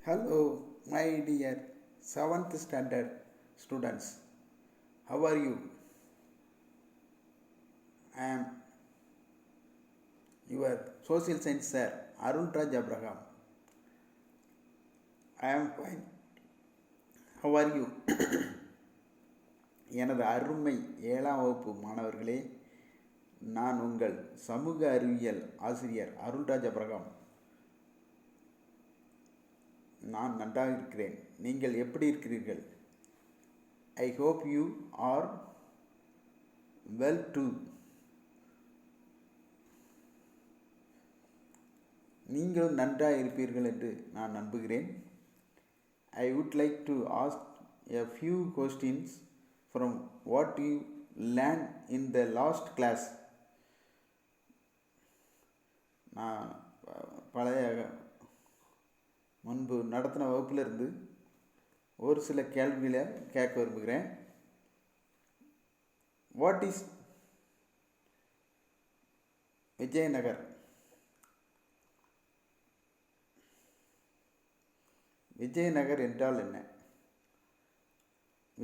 Hello, my dear 7th standard students. How are you? I am your social science sir, Arun Raj Abraham. I am fine. How are you? எனது அருமை 7ஆம் வகுப்பு மாணவர்களே, நான் உங்கள் சமூக அறிவியல் ஆசிரியர் அருள்ராஜ் அப்ரஹாம். நான் நன்றாக இருக்கிறேன். நீங்கள் எப்படி இருக்கிறீர்கள்? I hope you are well too. நீங்களும் நன்றாக இருப்பீர்கள் என்று நான் நம்புகிறேன். I would like to ask a few questions from what you learned in the last class. நான் பழைய முன்பு நடத்தின வகுப்பிலிருந்து ஒரு சில கேள்விகளை கேட்க விரும்புகிறேன். What is Vijayanagar? விஜயநகர் என்றால் என்ன?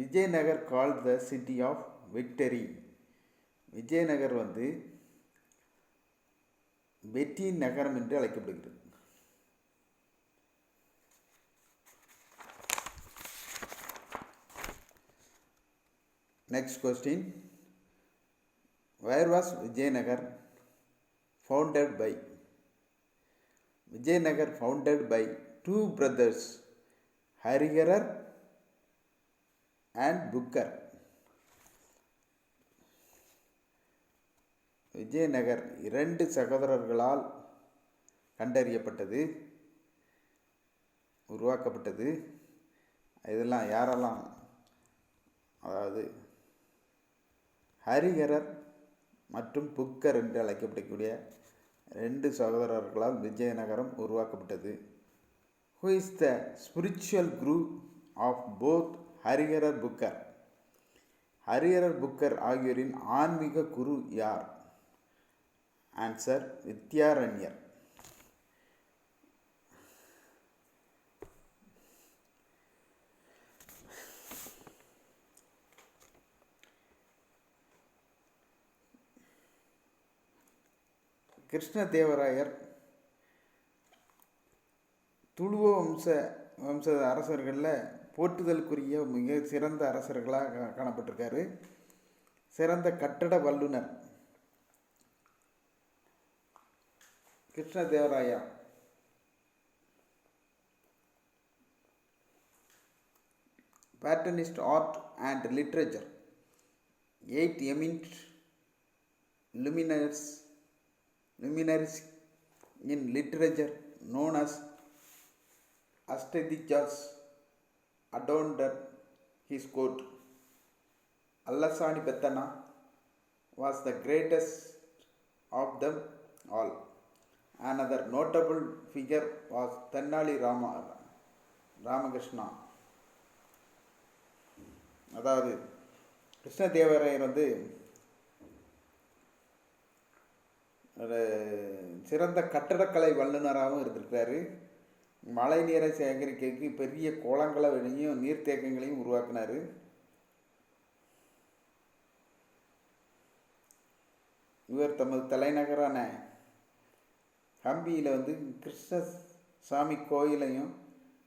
Vijayanagar called the city of victory. Vijayanagar வெற்றியின் நகரம் என்று அழைக்கப்படுகிறது. Next question. Where was Vijayanagar founded by? Vijayanagar founded by two brothers, Hariharar and Bukar. Vijayanagar 2 சகோதரர்களால் கண்டறியப்பட்டது, உருவாக்கப்பட்டது. இதெல்லாம் யாரெல்லாம்? அதாவது ஹரிஹரர் மற்றும் புக்கர் என்று அழைக்கப்படக்கூடிய 2 சகோதரர்களால் விஜயநகரம் உருவாக்கப்பட்டது. Who is the spiritual guru of both Hariharar Booker? Hariharar Booker ஆகியோரின் ஆன்மீக குரு யார்? ஆன்சர் வித்யாரண்யர். கிருஷ்ணதேவராயர் துளுவ வம்ச அரசர்களில் போற்றுதலுக்குரிய மிக சிறந்த அரசர்களாக காணப்பட்டிருக்காரு. சிறந்த கட்டட வல்லுனர் Krishnadevaraya. Patronist art and literature. 8 eminent luminaries in literature known as Astyages adorned his court. Allasani Bettana was the greatest of them all. Another notable figure was Tennali Ramakrishna. அதாவது கிருஷ்ணதேவராயர் ஒரு சிறந்த கட்டடக்கலை வல்லுநராகவும் இருந்திருக்காரு. மழை நீரை சேகரிக்கிறதுக்கு பெரிய குளங்களையும் நீர்த்தேக்கங்களையும் உருவாக்கினார். இவர் தமது தலைநகரான ஹம்பியில் கிருஷ்ணசாமி கோயிலையும்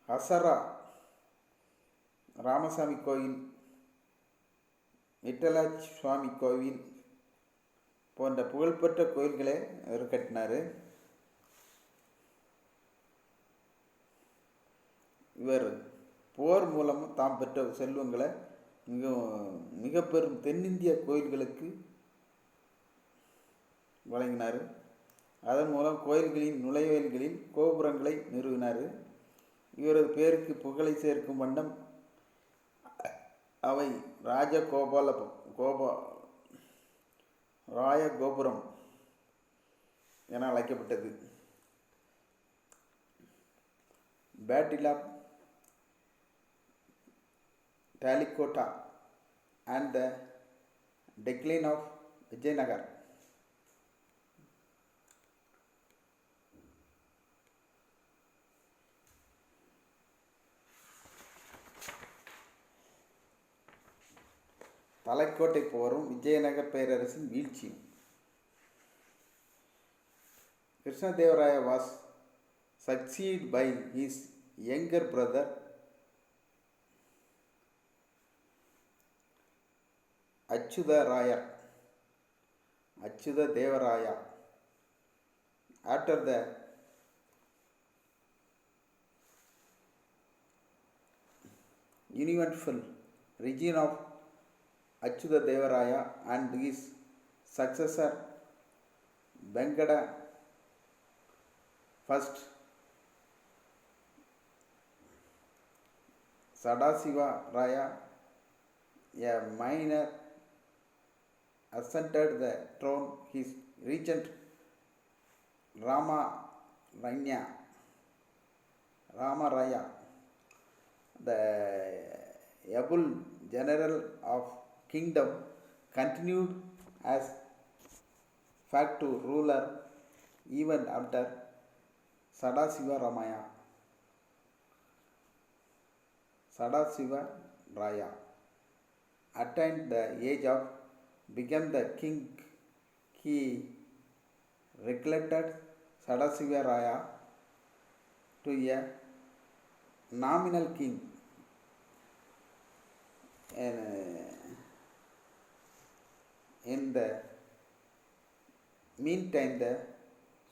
ஹசரா ராமசாமி கோயில், விட்டலாஜ் சுவாமி கோவில் போன்ற புகழ்பெற்ற கோயில்களை அவர் கட்டினார். இவர் போர் மூலம் தாம் பெற்ற செல்வங்களை மிக பெரும் தென்னிந்திய கோயில்களுக்கு வழங்கினார். அதன் மூலம் கோயில்களின் நுழைவாயில்களில் கோபுரங்களை நிறுவினார். இவரது பேருக்கு புகழை சேர்க்கும் வண்ணம் அவை ராயகோபுரம் என அழைக்கப்பட்டது. Battle of Talikota and the decline of Vijayanagar. Talikota போரும் விஜயநகர் பேரரசின் வீழ்ச்சியும். Krishnadevara was succeeded by his younger brother Achyuta Devaraya. After the uneventful reign of Achyuta Devaraya and his successor Venkata first Sadasiva Raya, a minor, ascended the throne. His regent Rama Raya, the able general of kingdom, continued as facto ruler even after Sadasiva Raya attained the age of became the king. He recollected Sadasiva Raya to a nominal king. In the meantime, the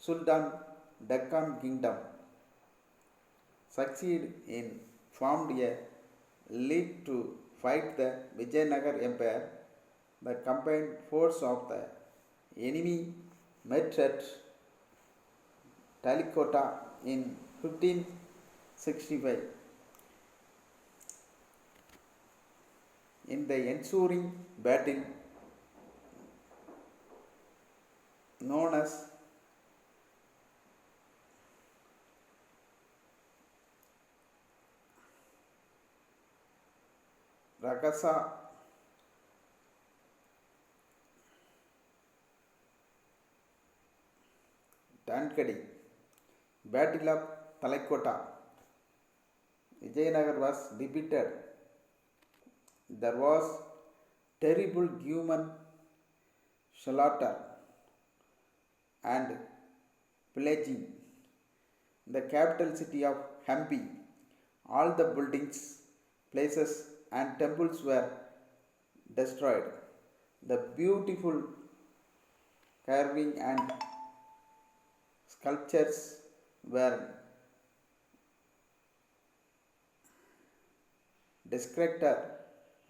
Sultan Deccan Kingdom succeeded in formed a league to fight the Vijayanagar Empire. The combined force of the enemy met at Talikota in 1565. In the ensuing battle, known as Rakasa Dankadi, Battle of Talaikota, Vijayanagar was defeated. There was terrible human slaughter and pillaging. The capital city of Hampi, all the buildings, places and temples were destroyed. The beautiful carving and sculptures were desecrated.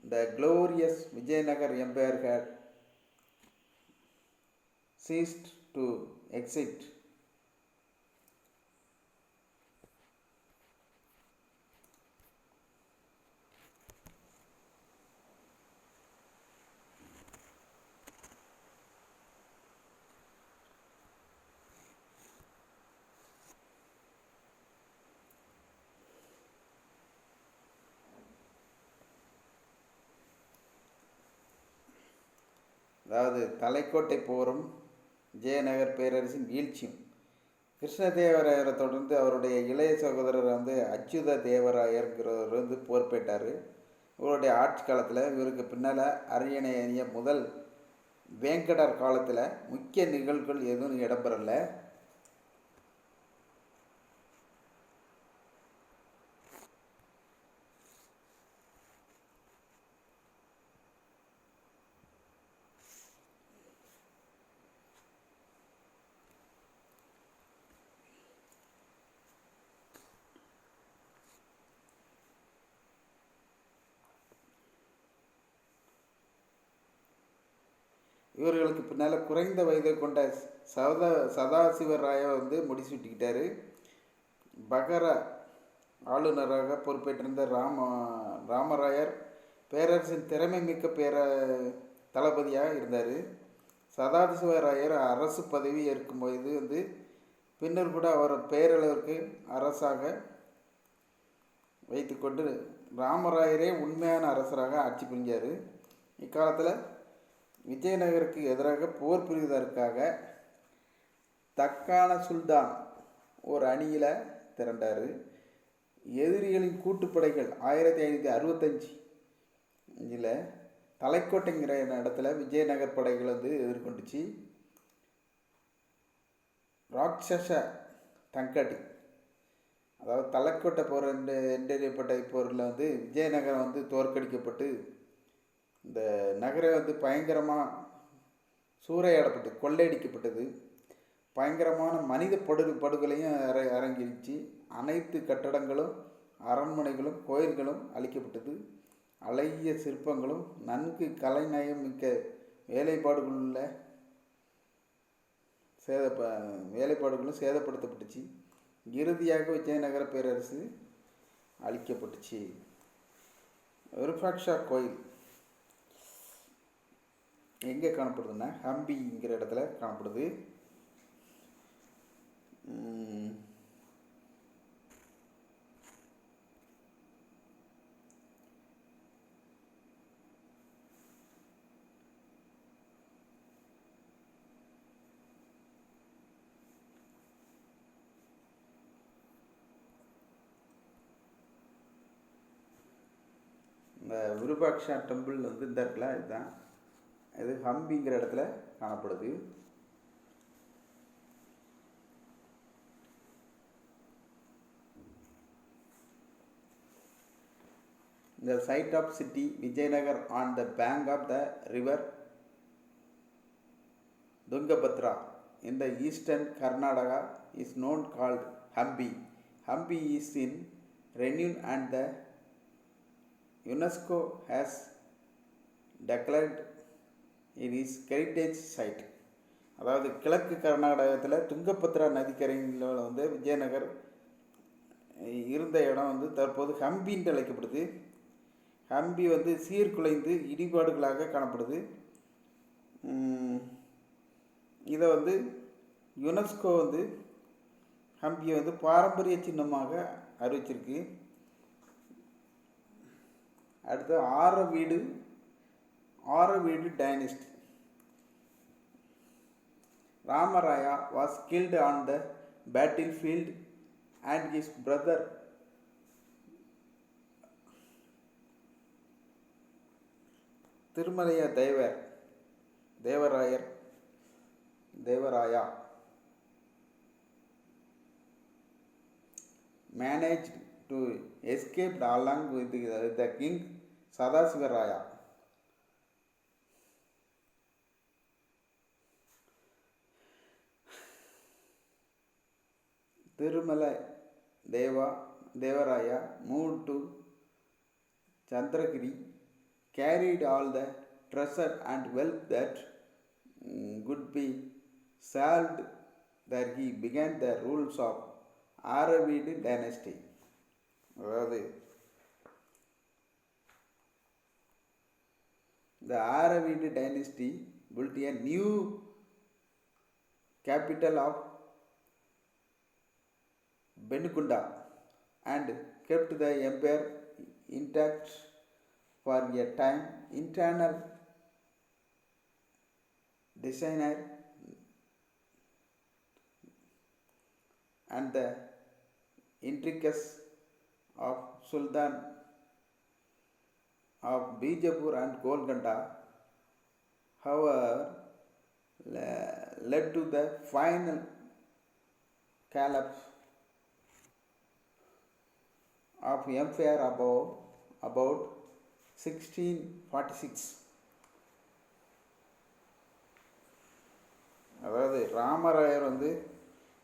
The glorious Vijayanagar Empire had ceased to exist. அதாவது தலைக்கோட்டை போரும் விஜயநகர் பேரரசின் வீழ்ச்சியும். கிருஷ்ணதேவராயரை தொடர்ந்து அவருடைய இளைய சகோதரர் அச்சுத தேவராயர்ங்கிறவர் பொறுப்பேற்றார். இவருடைய ஆட்சி காலத்தில் இவருக்கு பின்னால் அரியணை ஏறிய முதல் வேங்கடர் காலத்தில் முக்கிய நிகழ்வுகள் எதுவும் இடம்பெறலை. இவர்களுக்கு பின்னால் குறைந்த வயதை கொண்ட சதாசிவராய முடிசூட்டிக்கிட்டார். பகர ஆளுநராக பொறுப்பேற்றிருந்த ராமராயர் பேரரசின் திறமை மிக்க தளபதியாக இருந்தார். சதாசிவராயர் அரசு பதவி ஏற்கும்போது பின்னர் கூட அவர் பேரளவிற்கு அரசாக வைத்துக்கொண்டு ராமராயரே உண்மையான அரசராக ஆட்சி புரிஞ்சார். இக்காலத்தில் விஜயநகருக்கு எதிராக போர் புரிவதற்காக தக்கான சுல்தான் ஒரு அணியில் திரண்டார். எதிரிகளின் கூட்டுப்படைகள் 1565 தலைக்கோட்டைங்கிற இடத்துல விஜயநகர் படைகள் வந்து எதிர்கொண்டுச்சு. ராட்சச தங்கடி, அதாவது தலைக்கோட்டை போர் என்றறியப்பட்ட போரில் வந்து விஜயநகரம் வந்து தோற்கடிக்கப்பட்டு இந்த நகரம் வந்து பயங்கரமாக சூறையாடப்பட்டு கொள்ளையடிக்கப்பட்டது. பயங்கரமான மனித படுகொலையும் அரங்கிருச்சு. அனைத்து கட்டடங்களும் அரண்மனைகளும் கோயில்களும் அழிக்கப்பட்டது. அழகிய சிற்பங்களும் நன்கு கலைநயம் மிக்க வேலைப்பாடுகளும் சேதப்படுத்தப்பட்டுச்சு. இறுதியாக விஜயநகர பேரரசு அழிக்கப்பட்டுச்சு. விருபாக்ஷா கோயில் எங்கே காணப்படுதுன்னா ஹம்பிங்கிற இடத்துல காணப்படுது. இந்த விருபாக்ஷா டெம்பிள் வந்து இந்த இடத்துல இதுதான், இது ஹம்பிங்கிற இடத்துல காணப்படுது. The site of city Vijayanagar on the bank of the river Tungabhadra in the eastern Karnataka is known called Hampi. Hampi is in renown and the UNESCO has declared it is heritage site. அதாவது கிழக்கு கர்நாடகத்தில் துங்கபத்ரா நதிக்கரையில் வந்து விஜயநகர் இருந்த இடம் வந்து தற்போது ஹம்பின்னு அழைக்கப்படுது. ஹம்பி வந்து சீர்குலைந்து இடிபாடுகளாக காணப்படுது. இதை வந்து யுனெஸ்கோ வந்து ஹம்பியை வந்து பாரம்பரிய சின்னமாக அறிவிச்சிருக்கு. அடுத்து Aravidu dynasty. Ramaraya was killed on the battlefield and his brother Tirumala Devaraya managed to escape along with the king Sadasivaraya. Tirumala Devaraya moved to Chandragiri, carried all the treasure and wealth that could be salved. There he began the rules of Aravid dynasty. The Aravid dynasty built a new capital of Benukunda and kept the empire intact for a time. Internal designer and the intricacies of Sultan of Bijapur and Golconda, however, led to the final collapse of empire about 1646. அதாவது ராமராயர் வந்து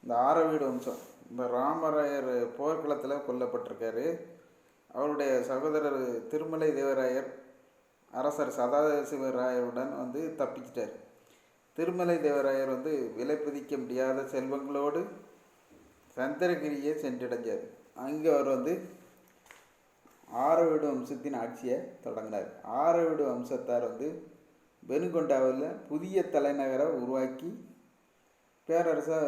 இந்த ஆரவீடு வம்சம், இந்த ராமராயர் போர்க்களத்தில் கொல்லப்பட்டிருக்காரு. அவருடைய சகோதரர் திருமலை தேவராயர் அரசர் சதாசிவராயருடன் வந்து தப்பிச்சிட்டார். திருமலை தேவராயர் வந்து விலைப்பதிக்க முடியாத செல்வங்களோடு சந்திரகிரியை சென்றடைஞ்சார். அங்கே அவர் வந்து ஆரவீடு வம்சத்தின் ஆட்சியை தொடங்கினார். ஆரவீடு வம்சத்தார் வந்து பெனுகொண்டாவில் புதிய தலைநகரை உருவாக்கி பேரரசை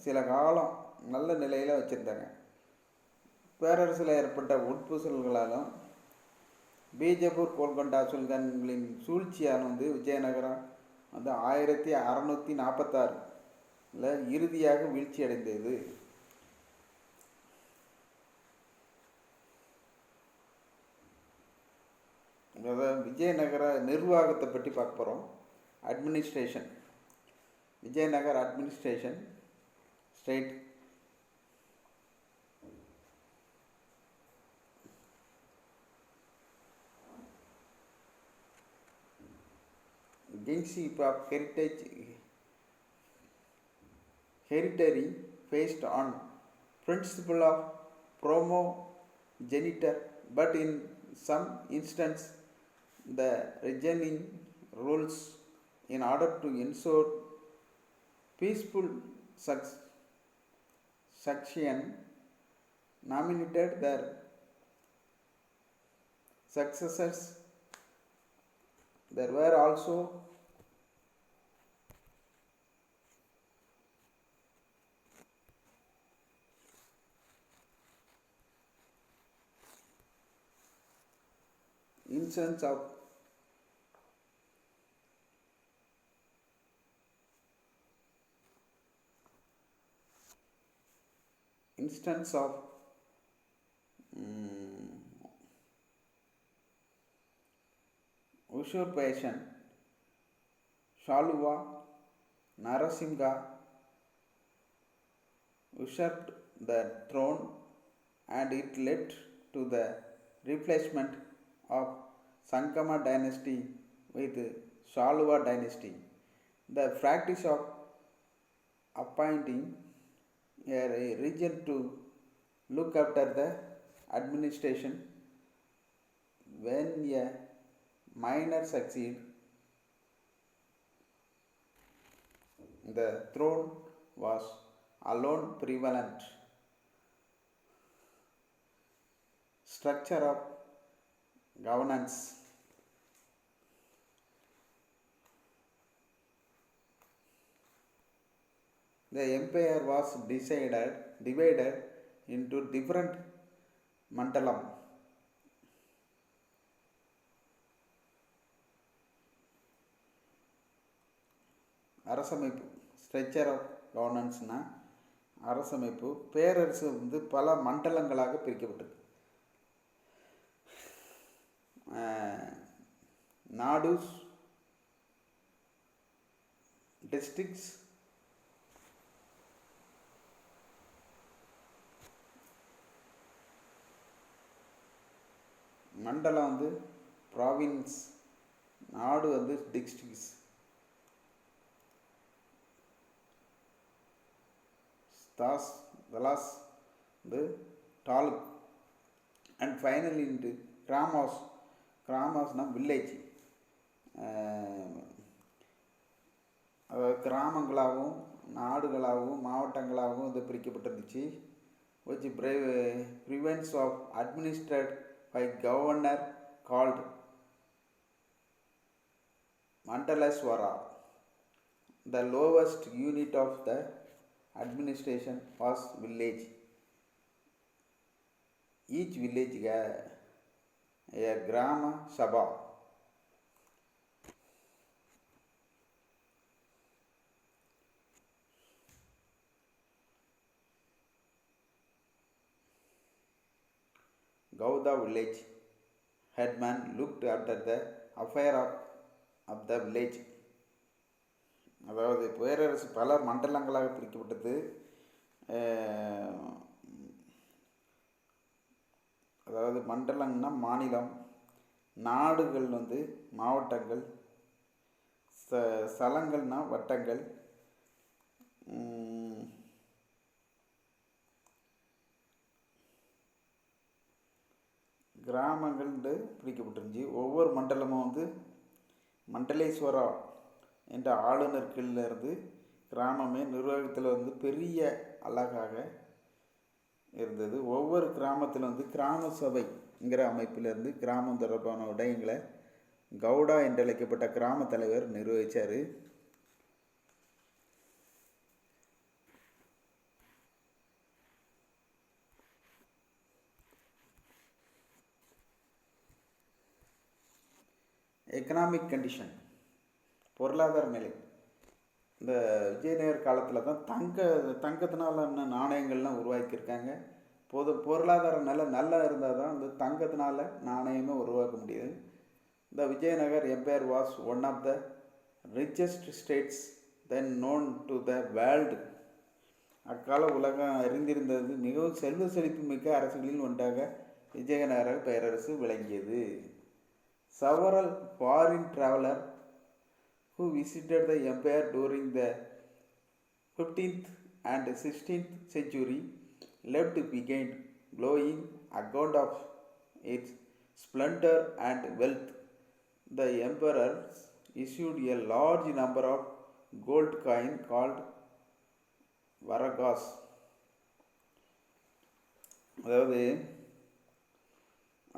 சில காலம் நல்ல நிலையில் வச்சுருந்தாங்க. பேரரசில் ஏற்பட்ட உட்பூசல்களாலும் பீஜப்பூர் கோல்கொண்டா சுல்தான்களின் சூழ்ச்சியால் வந்து விஜயநகரம் வந்து 1646 இறுதியாக வீழ்ச்சி அடைந்தது. அதாவது விஜயநகர நிர்வாகத்தை பற்றி பார்க்க போகிறோம். Administration. Vijayanagar administration state. Kingship of hereditary based on principle of primogeniture, but in some instance the reigning rules, in order to ensure peaceful succession, nominated their successors. There were also instance of usurpation. Shaluva Narasimha usurped the throne, and it led to the replacement of Sankama dynasty with Shaluva dynasty. The practice of appointing a regent to look after the administration when a minor succeed the throne was alone prevalent. Structure of governance. The empire was divided into different mandalam. அரசமைப்பு. Structure of கவர்னன்ஸ்னா அரசமைப்பு. பேரரசு பல மண்டலங்களாக பிரிக்கப்பட்டது. நாடுஸ், districts, மண்டலம் province, நாடு districts. Dalas, the taluk, and finally into கிராமஸ். கிராமஸ்னா வில்லேஜ். அதாவது கிராமங்களாகவும் நாடுகளாகவும் மாவட்டங்களாகவும் பிரிக்கப்பட்டிருந்துச்சு. which prevents of administered by governor called Mandalaswara. The lowest unit of the administration was village. Each village had a Grama Sabha. Gauda village headman looked after the affair of the village. அதாவது பேரரசு பல மண்டலங்களாக பிரிக்கப்பட்டது. அதாவது மண்டலம்னா மாநிலம், நாடுகள் மாவட்டங்கள், ஸ்தலங்கள்னா வட்டங்கள், கிராமங்கள் பிரிக்கப்பட்டிருந்துச்சு. ஒவ்வொரு மண்டலமும் மண்டலேஸ்வரா என்ற ஆளுநர் கீழிருந்து கிராமமே நிர்வாகத்தில் பெரிய அழகாக இருந்தது. ஒவ்வொரு கிராமத்தில் கிராம சபைங்கிற அமைப்பிலிருந்து கிராமம் தொடர்பான விடயங்களை கவுடா என்றழைக்கப்பட்ட கிராம தலைவர் நிர்வகித்தார். எக்கனாமிக் கண்டிஷன், பொருளாதார நிலை. இந்த விஜயநகர் காலத்தில் தான் தங்கத்தினால நாணயங்கள்லாம் உருவாக்கியிருக்காங்க. பொருளாதார நிலை நல்லா இருந்தால் தான் தங்கத்தினால நாணயமே உருவாக்க முடியுது. The Vijayanagar Empire was one of the richest states then known to the world. அக்கால உலகம் அறிந்திருந்தது மிகவும் செல்வ செழிப்பு மிக்க அரசுகளில் ஒன்றாக விஜயநகர பேரரசு விளங்கியது. Several foreign travelers who visited the empire during the 15th and 16th century left behind glowing account of its splendor and wealth. The emperors issued a large number of gold coins called varagas. அதாவது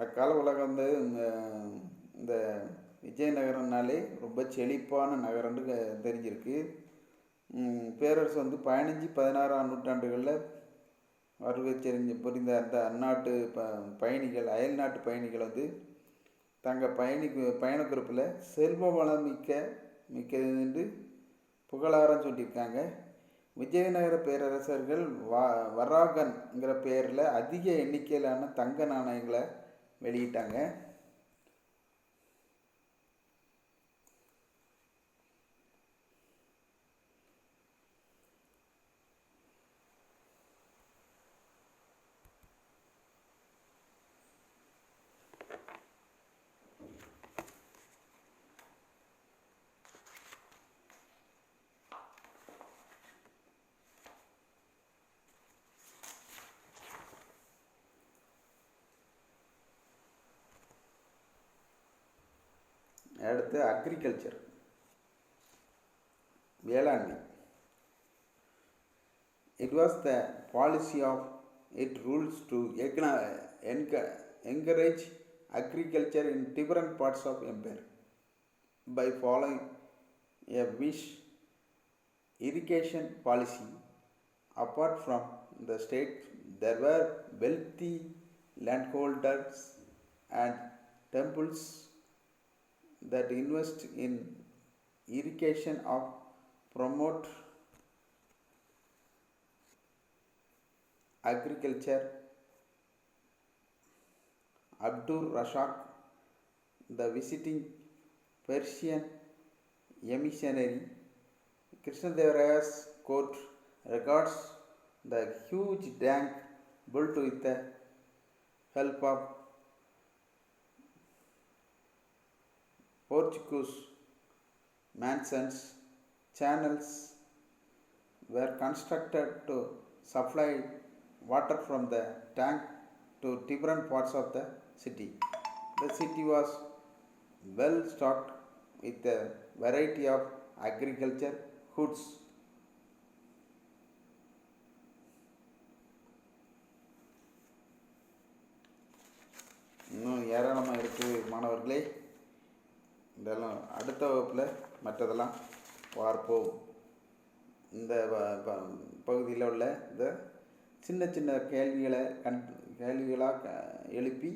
அக்கால உலகம் வந்து இந்த விஜயநகரம்னாலே ரொம்ப செழிப்பான நகரம்னு தெரிஞ்சிருக்கு. பேரரசு வந்து 15-16ஆம் நூற்றாண்டுகளில் வருகை புரிந்த அந்த அந்நாட்டு பயணிகள் அயல்நாட்டு பயணிகள் வந்து தங்கள் பயணக்குறிப்பில் செல்வ வளம் மிக்கது என்று புகழாரம் சொல்லியிருக்காங்க. விஜயநகர பேரரசர்கள் வராகன்கிற பெயரில் அதிக எண்ணிக்கையிலான தங்க நாணயங்களை வெளியிட்டாங்க. அடுத்து அக்ரிகல்ச்சர், வேளாண்மை. It was the policy of its rules to encourage agriculture in different parts of empire by following a wish irrigation policy. Apart from the state, there were wealthy landholders and temples that invest in irrigation of promote agriculture. Abdur Rashak, the visiting Persian emissary, Krishnadevaraya's court regards the huge dam built with the help of Portuguese mansions. Channels were constructed to supply water from the tank to different parts of the city. The city was well stocked with a variety of agriculture goods. இன்னும் ஏராளமாக இருக்குது மாணவர்களே. இதெல்லாம் அடுத்த வகுப்பில் மற்றதெல்லாம் பார்ப்போம். இந்த பகுதியில் உள்ள இந்த சின்ன சின்ன கேள்விகளாக எழுப்பி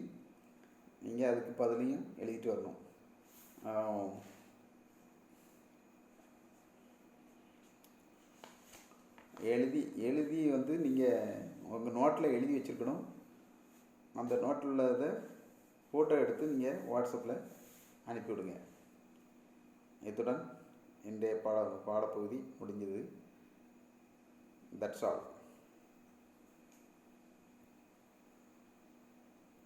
நீங்கள் அதுக்கு பதிலையும் எழுதிட்டு வரணும். எழுதி வந்து நீங்கள் உங்கள் நோட்டில் எழுதி வச்சுருக்கணும். அந்த நோட்டில் உள்ளதை ஃபோட்டோ எடுத்து நீங்கள் வாட்ஸ்அப்பில் அனுப்பிவிடுங்க. இத்துடன் இன்றைய பாடப்பகுதி முடிஞ்சது. That's all.